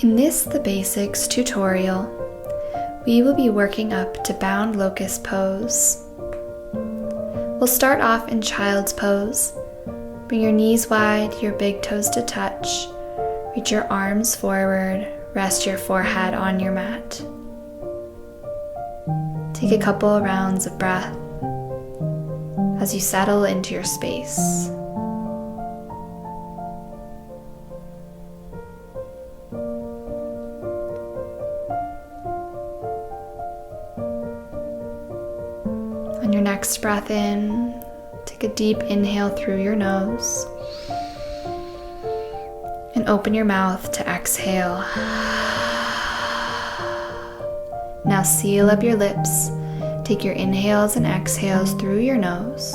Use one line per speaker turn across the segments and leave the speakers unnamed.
In this The Basics tutorial, we will be working up to Bound Locust Pose. We'll start off in Child's Pose. Bring your knees wide, your big toes to touch. Reach your arms forward, rest your forehead on your mat. Take a couple rounds of breath as you settle into your space. On your next breath in, take a deep inhale through your nose and open your mouth to exhale. Now seal up your lips. Take your inhales and exhales through your nose.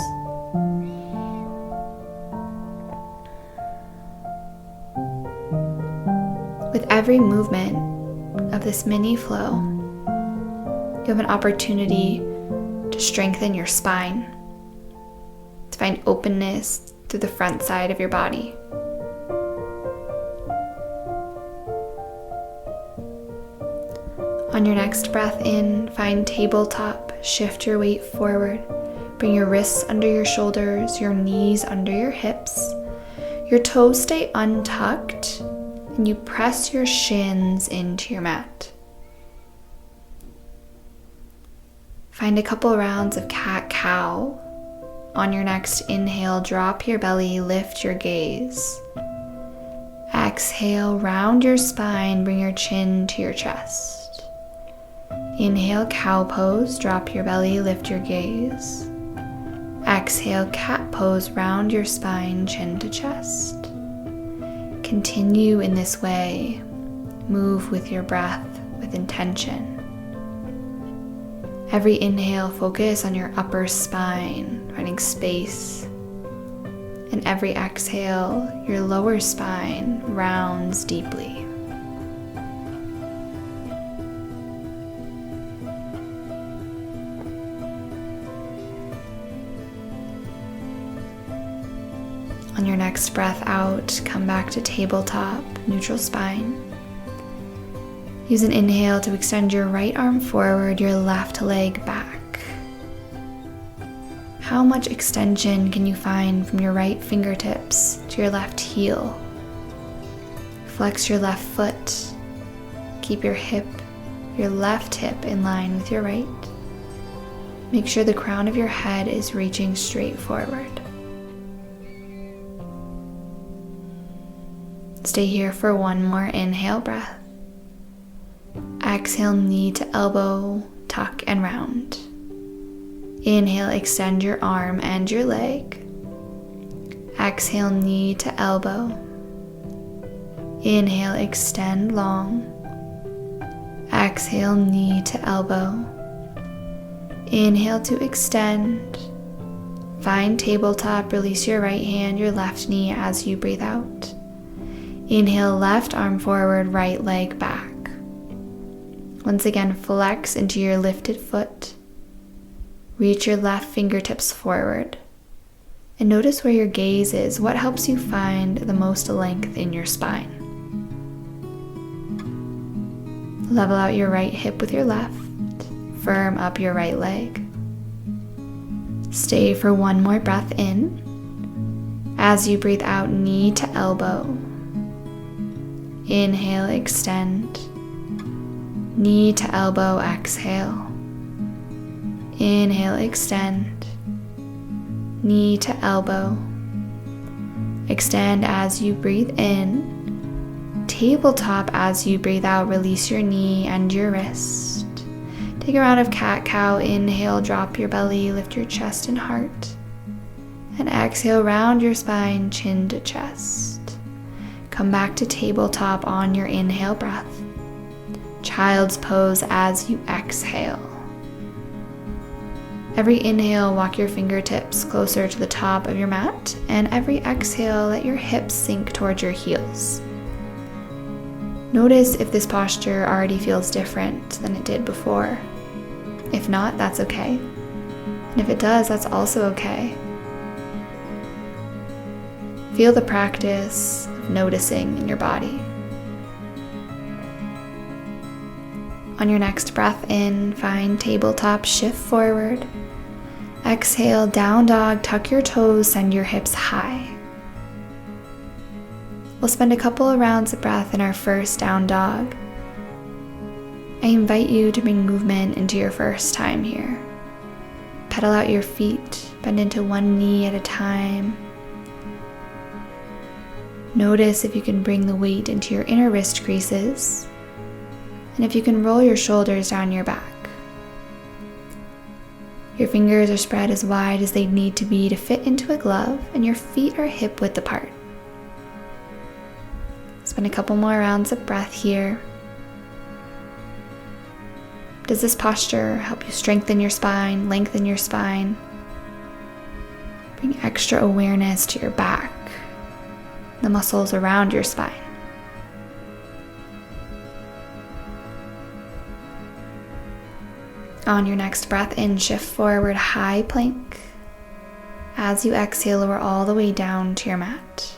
With every movement of this mini flow, you have an opportunity to strengthen your spine, to find openness through the front side of your body. On your next breath in, find tabletop, shift your weight forward. Bring your wrists under your shoulders, your knees under your hips. Your toes stay untucked, and you press your shins into your mat. Find a couple rounds of cat-cow. On your next inhale, drop your belly, lift your gaze. Exhale, round your spine, bring your chin to your chest. Inhale, cow pose, drop your belly, lift your gaze. Exhale, cat pose, round your spine, chin to chest. Continue in this way. Move with your breath, with intention. Every inhale, focus on your upper spine, finding space. And every exhale, your lower spine rounds deeply. On your next breath out, come back to tabletop, neutral spine. Use an inhale to extend your right arm forward, your left leg back. How much extension can you find from your right fingertips to your left heel? Flex your left foot. Keep your left hip in line with your right. Make sure the crown of your head is reaching straight forward. Stay here for one more inhale breath. Exhale, knee to elbow, tuck and round. Inhale, extend your arm and your leg. Exhale, knee to elbow. Inhale, extend long. Exhale, knee to elbow. Inhale to extend. Find tabletop, release your right hand, your left knee as you breathe out. Inhale, left arm forward, right leg back. Once again, flex into your lifted foot. Reach your left fingertips forward. And notice where your gaze is. What helps you find the most length in your spine? Level out your right hip with your left. Firm up your right leg. Stay for one more breath in. As you breathe out, knee to elbow. Inhale, extend. Knee to elbow, exhale. Inhale, extend. Knee to elbow. Extend as you breathe in. Tabletop as you breathe out, release your knee and your wrist. Take a round of cat-cow. Inhale, drop your belly, lift your chest and heart. And exhale, round your spine, chin to chest. Come back to tabletop on your inhale breath. Child's pose as you exhale. Every inhale, walk your fingertips closer to the top of your mat, and every exhale, let your hips sink towards your heels. Notice if this posture already feels different than it did before. If not, that's okay. And if it does, that's also okay. Feel the practice of noticing in your body. On your next breath in, find tabletop, shift forward. Exhale, down dog, tuck your toes, send your hips high. We'll spend a couple of rounds of breath in our first down dog. I invite you to bring movement into your first time here. Pedal out your feet, bend into one knee at a time. Notice if you can bring the weight into your inner wrist creases, and if you can roll your shoulders down your back. Your fingers are spread as wide as they need to be to fit into a glove, and your feet are hip width apart. Spend a couple more rounds of breath here. Does this posture help you strengthen your spine, lengthen your spine? Bring extra awareness to your back, the muscles around your spine. On your next breath in, shift forward, high plank. As you exhale, lower all the way down to your mat.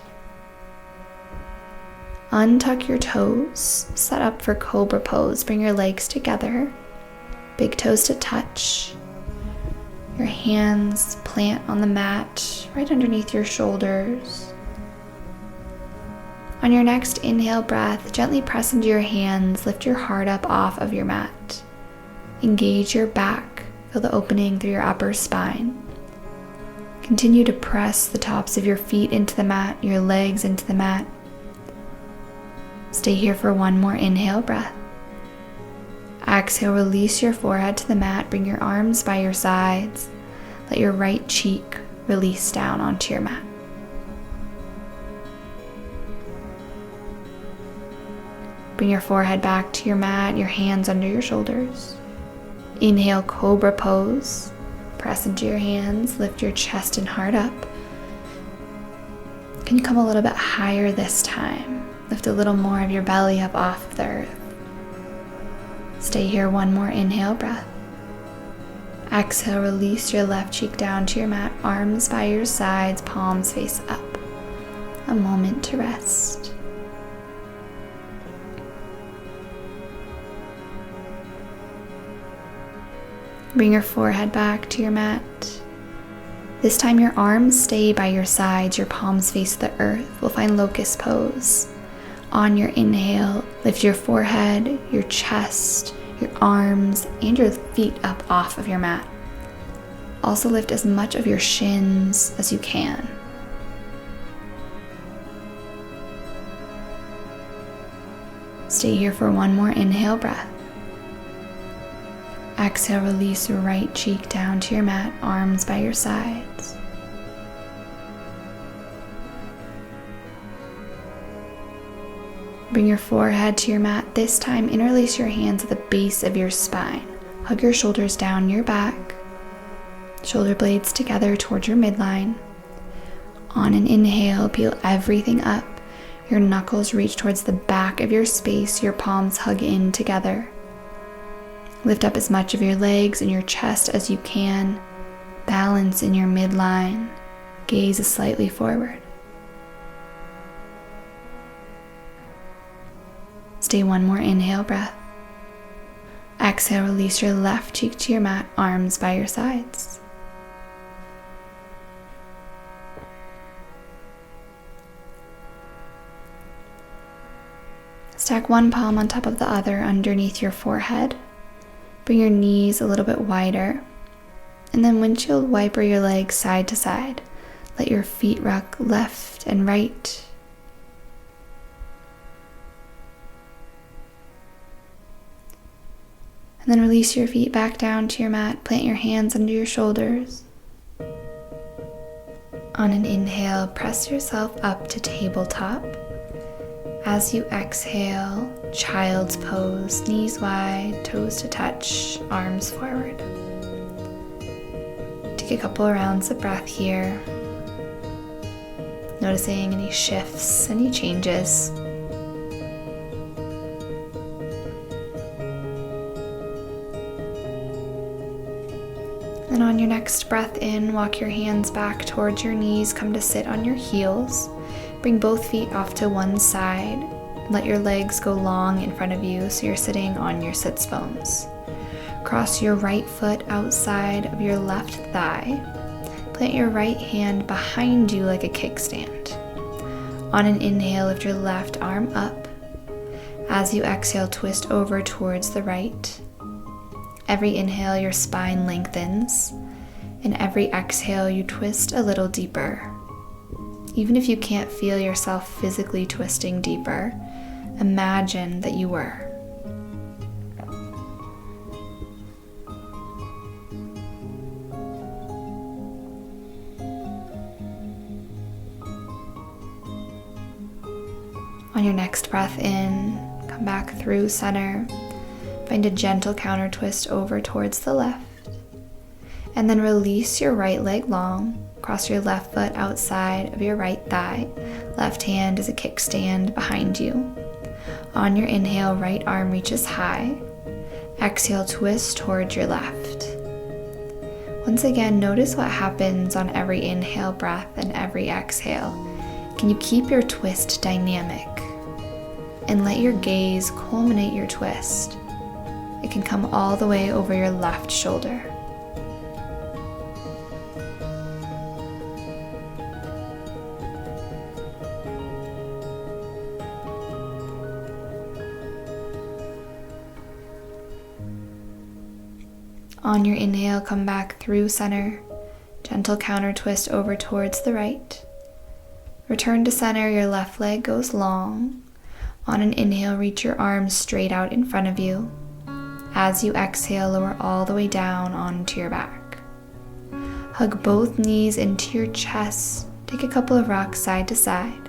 Untuck your toes, set up for cobra pose. Bring your legs together, big toes to touch. Your hands plant on the mat right underneath your shoulders. On your next inhale breath, gently press into your hands, lift your heart up off of your mat. Engage your back, feel the opening through your upper spine. Continue to press the tops of your feet into the mat, your legs into the mat. Stay here for one more inhale breath. Exhale, release your forehead to the mat, bring your arms by your sides. Let your right cheek release down onto your mat. Bring your forehead back to your mat, your hands under your shoulders. Inhale, cobra pose. Press into your hands, lift your chest and heart up. Can you come a little bit higher this time? Lift a little more of your belly up off the earth. Stay here, one more inhale breath. Exhale, release your left cheek down to your mat, arms by your sides, palms face up. A moment to rest. Bring your forehead back to your mat. This time your arms stay by your sides, your palms face the earth. We'll find locust pose. On your inhale, lift your forehead, your chest, your arms, and your feet up off of your mat. Also lift as much of your shins as you can. Stay here for one more inhale breath. Exhale, release your right cheek down to your mat, arms by your sides. Bring your forehead to your mat. This time, interlace your hands at the base of your spine. Hug your shoulders down your back. Shoulder blades together towards your midline. On an inhale, peel everything up. Your knuckles reach towards the back of your space. Your palms hug in together. Lift up as much of your legs and your chest as you can. Balance in your midline. Gaze slightly forward. Stay one more inhale breath. Exhale, release your left cheek to your mat, arms by your sides. Stack one palm on top of the other underneath your forehead. Bring your knees a little bit wider, and then windshield wiper your legs side to side. Let your feet rock left and right. And then release your feet back down to your mat. Plant your hands under your shoulders. On an inhale, press yourself up to tabletop. As you exhale, child's pose, knees wide, toes to touch, arms forward. Take a couple rounds of breath here, noticing any shifts, any changes. And on your next breath in, walk your hands back towards your knees, come to sit on your heels. Bring both feet off to one side. Let your legs go long in front of you so you're sitting on your sits bones. Cross your right foot outside of your left thigh. Plant your right hand behind you like a kickstand. On an inhale, lift your left arm up. As you exhale, twist over towards the right. Every inhale, your spine lengthens, and every exhale, you twist a little deeper. Even if you can't feel yourself physically twisting deeper, imagine that you were. On your next breath in, come back through center. Find a gentle counter twist over towards the left. And then release your right leg long. Cross your left foot outside of your right thigh. Left hand is a kickstand behind you. On your inhale, right arm reaches high. Exhale, twist towards your left. Once again, notice what happens on every inhale breath and every exhale. Can you keep your twist dynamic? And let your gaze culminate your twist. It can come all the way over your left shoulder. On your inhale, come back through center. Gentle counter twist over towards the right. Return to center, your left leg goes long. On an inhale, reach your arms straight out in front of you. As you exhale, lower all the way down onto your back. Hug both knees into your chest. Take a couple of rocks side to side.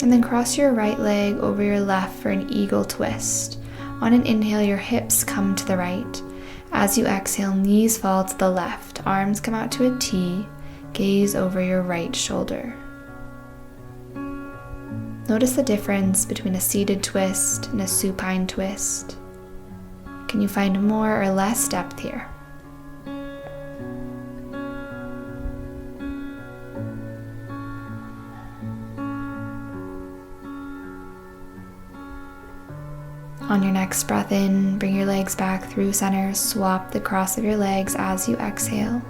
And then cross your right leg over your left for an eagle twist. On an inhale, your hips come to the right. As you exhale, knees fall to the left. Arms come out to a T. Gaze over your right shoulder. Notice the difference between a seated twist and a supine twist. Can you find more or less depth here? On your next breath in, bring your legs back through center. Swap the cross of your legs as you exhale.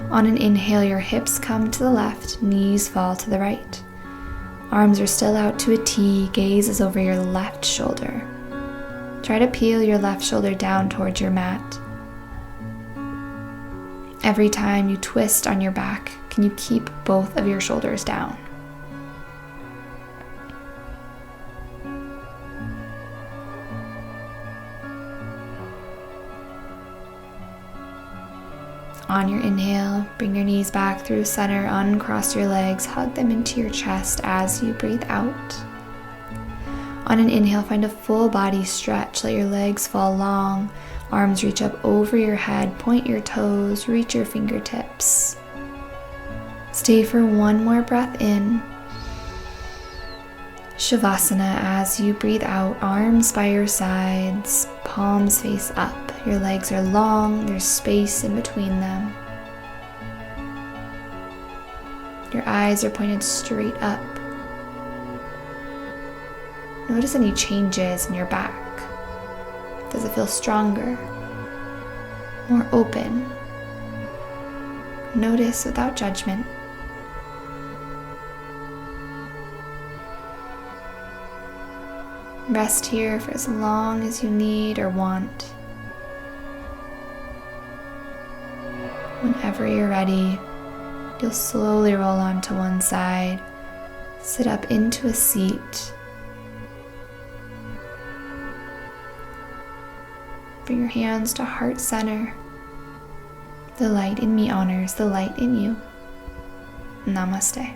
On an inhale, your hips come to the left, knees fall to the right. Arms are still out to a T, gaze is over your left shoulder. Try to peel your left shoulder down towards your mat. Every time you twist on your back, can you keep both of your shoulders down? On your inhale, bring your knees back through center, uncross your legs, hug them into your chest as you breathe out. On an inhale, find a full body stretch. Let your legs fall long, arms reach up over your head, point your toes, reach your fingertips. Stay for one more breath in. Shavasana as you breathe out, arms by your sides, palms face up. Your legs are long, there's space in between them. Your eyes are pointed straight up. Notice any changes in your back. Does it feel stronger? More open? Notice without judgment. Rest here for as long as you need or want. Whenever you're ready, you'll slowly roll onto one side, sit up into a seat. Bring your hands to heart center. The light in me honors the light in you. Namaste.